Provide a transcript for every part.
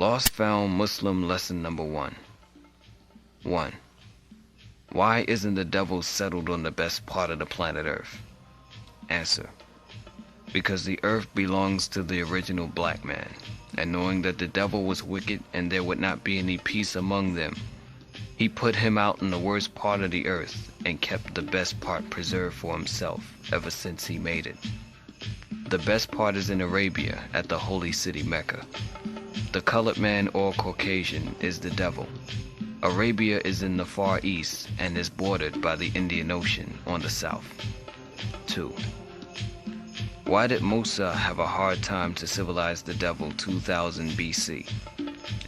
Lost Found Muslim Lesson Number 1. 1. Why isn't the devil settled on the best part of the planet Earth? Answer. Because the earth belongs to the original black man, and knowing that the devil was wicked and there would not be any peace among them, he put him out in the worst part of the earth and kept the best part preserved for himself ever since he made it. The best part is in Arabia at the holy city Mecca. The colored man or Caucasian is the devil. Arabia is in the Far East and is bordered by the Indian Ocean on the south. 2. Why did Musa have a hard time to civilize the devil 2000 BC?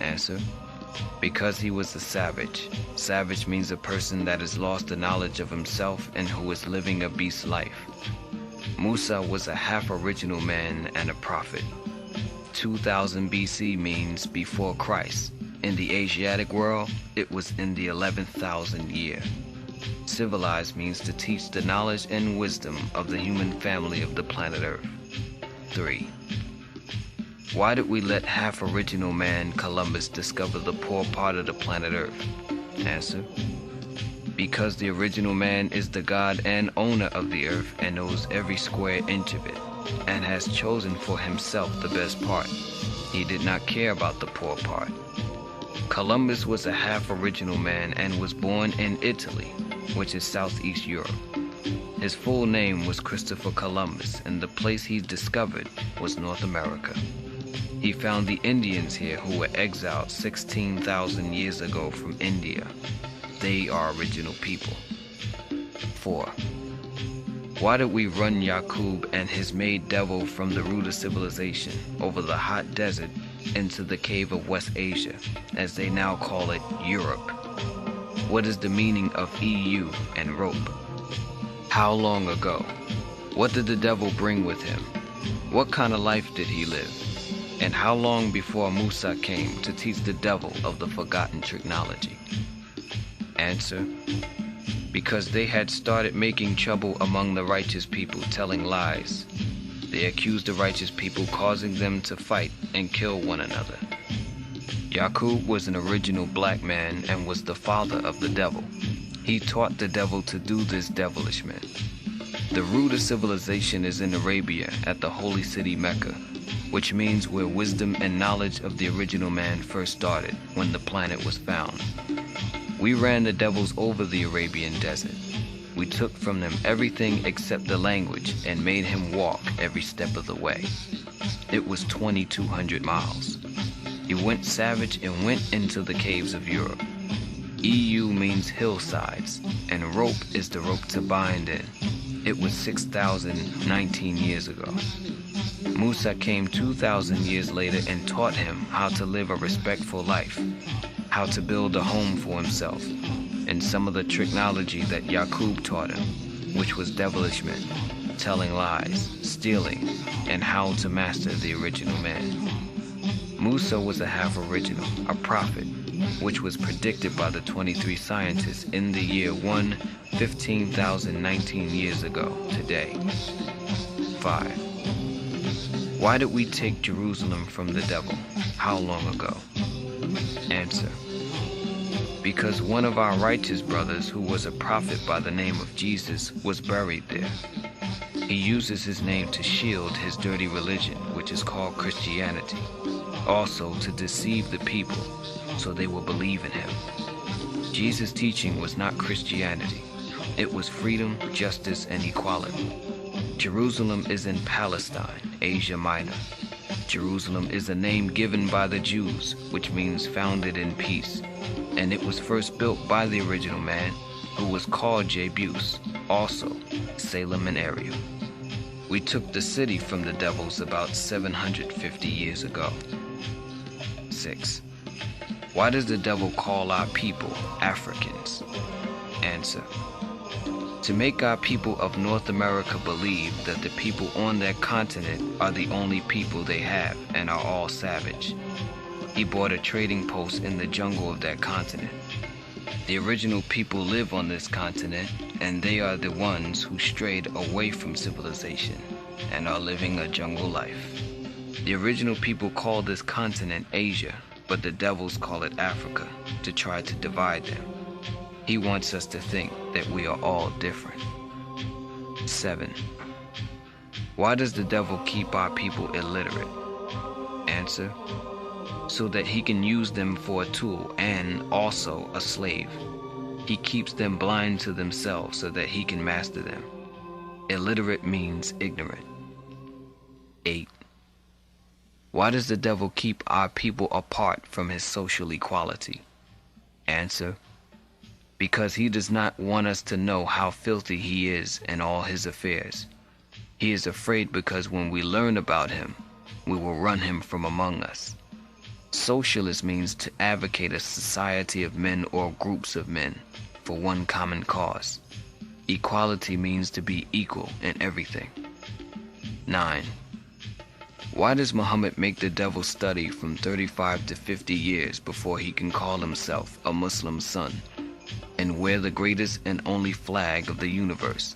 Answer. Because he was a savage. Savage means a person that has lost the knowledge of himself and who is living a beast life. Musa was a half-original man and a prophet. 2000 BC means before Christ. In the Asiatic world, it was in the 11,000 year. Civilized means to teach the knowledge and wisdom of the human family of the planet Earth. 3. Why did we let half-original man Columbus discover the poor part of the planet Earth? Answer. Because the original man is the God and owner of the earth and knows every square inch of it, and has chosen for himself the best part. He did not care about the poor part. Columbus was a half-original man and was born in Italy, which is Southeast Europe. His full name was Christopher Columbus, and the place he discovered was North America. He found the Indians here who were exiled 16,000 years ago from India. They are original people. 4. Why did we run Yaqub and his maid devil from the root of civilization over the hot desert into the cave of West Asia, as they now call it Europe? What is the meaning of EU and rope? How long ago? What did the devil bring with him? What kind of life did he live? And how long before Musa came to teach the devil of the forgotten technology? Answer. Because they had started making trouble among the righteous people, telling lies. They accused the righteous people, causing them to fight and kill one another. Yaqub was an original black man and was the father of the devil. He taught the devil to do this devilishment. The root of civilization is in Arabia at the holy city Mecca, which means where wisdom and knowledge of the original man first started when the planet was found. We ran the devils over the Arabian desert. We took from them everything except the language and made him walk every step of the way. It was 2,200 miles. He went savage and went into the caves of Europe. EU means hillsides, and rope is the rope to bind in. It was 6,019 years ago. Musa came 2,000 years later and taught him how to live a respectful life, how to build a home for himself, and some of the technology that Yaqub taught him, which was devilishment, telling lies, stealing, and how to master the original man. Musa was a half-original, a prophet, which was predicted by the 23 scientists in the year 15,019 years ago today. 5. Why did we take Jerusalem from the devil? How long ago? Answer. Because one of our righteous brothers, who was a prophet by the name of Jesus, was buried there. He uses his name to shield his dirty religion, which is called Christianity, also to deceive the people so they will believe in him. Jesus' teaching was not Christianity. It was freedom, justice, and equality. Jerusalem is in Palestine, Asia Minor. Jerusalem is a name given by the Jews, which means founded in peace, and it was first built by the original man, who was called Jebus, also Salem and Ariel. We took the city from the devils about 750 years ago. 6. Why does the devil call our people Africans? Answer. To make our people of North America believe that the people on that continent are the only people they have and are all savage. He bought a trading post in the jungle of that continent. The original people live on this continent, and they are the ones who strayed away from civilization and are living a jungle life. The original people called this continent Asia, but the devils call it Africa to try to divide them. He wants us to think that we are all different. 7. Why does the devil keep our people illiterate? Answer: so that he can use them for a tool and also a slave. He keeps them blind to themselves so that he can master them. Illiterate means ignorant. 8. Why does the devil keep our people apart from his social equality? Answer: because he does not want us to know how filthy he is in all his affairs. He is afraid because when we learn about him, we will run him from among us. Socialist means to advocate a society of men or groups of men for one common cause. Equality means to be equal in everything. 9. Why does Muhammad make the devil study from 35 to 50 years before he can call himself a Muslim son and wear the greatest and only flag of the universe?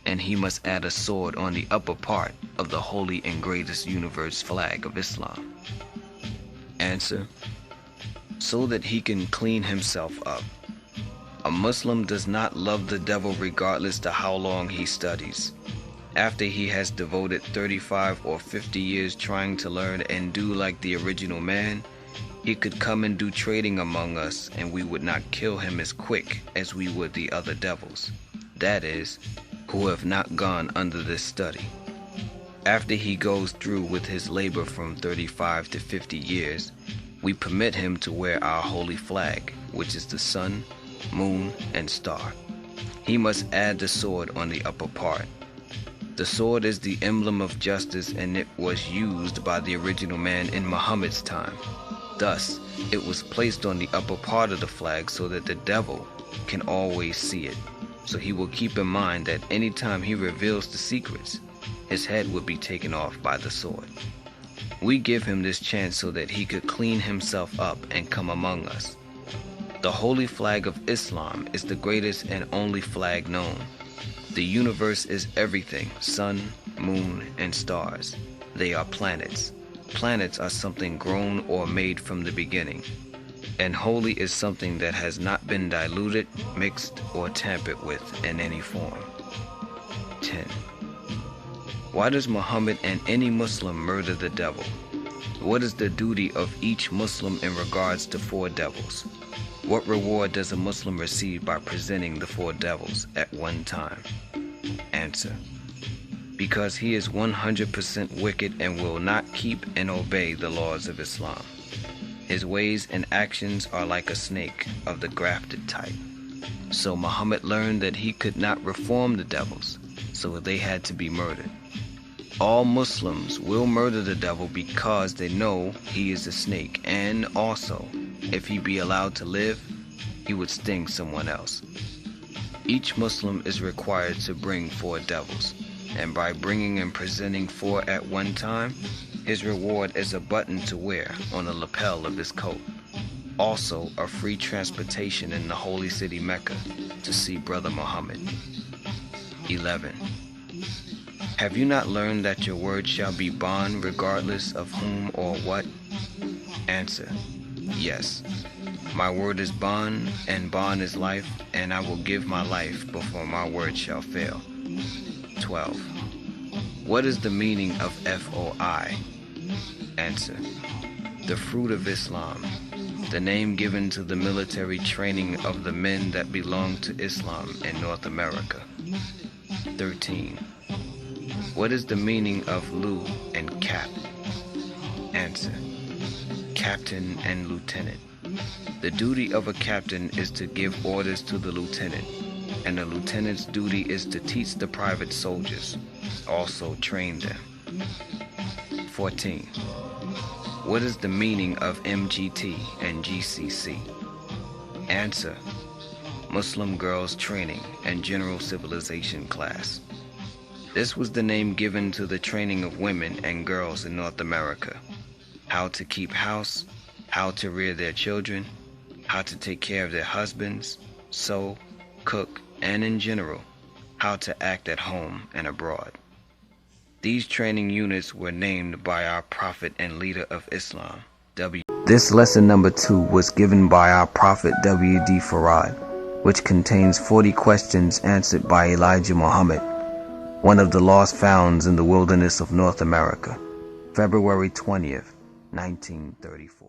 And he must add a sword on the upper part of the holy and greatest universe flag of Islam. Answer: so that he can clean himself up. A Muslim does not love the devil regardless to how long he studies. After he has devoted 35 or 50 years trying to learn and do like the original man, he could come and do trading among us and we would not kill him as quick as we would the other devils, that is, who have not gone under this study. After he goes through with his labor from 35 to 50 years, we permit him to wear our holy flag, which is the sun, moon, and star. He must add the sword on the upper part. The sword is the emblem of justice, and it was used by the original man in Muhammad's time. Thus, it was placed on the upper part of the flag so that the devil can always see it. So he will keep in mind that any time he reveals the secrets, his head would be taken off by the sword. We give him this chance so that he could clean himself up and come among us. The holy flag of Islam is the greatest and only flag known. The universe is everything: sun, moon, and stars. They are planets. Planets are something grown or made from the beginning. And holy is something that has not been diluted, mixed, or tampered with in any form. 10. Why does Muhammad and any Muslim murder the devil? What is the duty of each Muslim in regards to 4 devils? What reward does a Muslim receive by presenting the 4 devils at one time? Answer: because he is 100% wicked and will not keep and obey the laws of Islam. His ways and actions are like a snake of the grafted type. So Muhammad learned that he could not reform the devils, so they had to be murdered. All Muslims will murder the devil because they know he is a snake, and also, if he be allowed to live, he would sting someone else. Each Muslim is required to bring 4 devils, and by bringing and presenting 4 at one time, his reward is a button to wear on the lapel of his coat. Also, a free transportation in the holy city Mecca to see Brother Muhammad. 11. Have you not learned that your word shall be bond regardless of whom or what? Answer: yes. My word is bond, and bond is life, and I will give my life before my word shall fail. 12. What is the meaning of FOI? Answer: the fruit of Islam, the name given to the military training of the men that belong to Islam in North America. 13. What is the meaning of Lu and Cap? Answer: captain and lieutenant. The duty of a captain is to give orders to the lieutenant, and the lieutenant's duty is to teach the private soldiers, also train them. 14. What is the meaning of MGT and GCC? Answer: Muslim Girls Training and General Civilization Class. This was the name given to the training of women and girls in North America. How to keep house, how to rear their children, how to take care of their husbands, sew, cook, and in general, how to act at home and abroad. These training units were named by our prophet and leader of Islam, This lesson number 2 was given by our Prophet W.D. Farad, which contains 40 questions answered by Elijah Muhammad, one of the lost founds in the wilderness of North America, February 20th, 1934.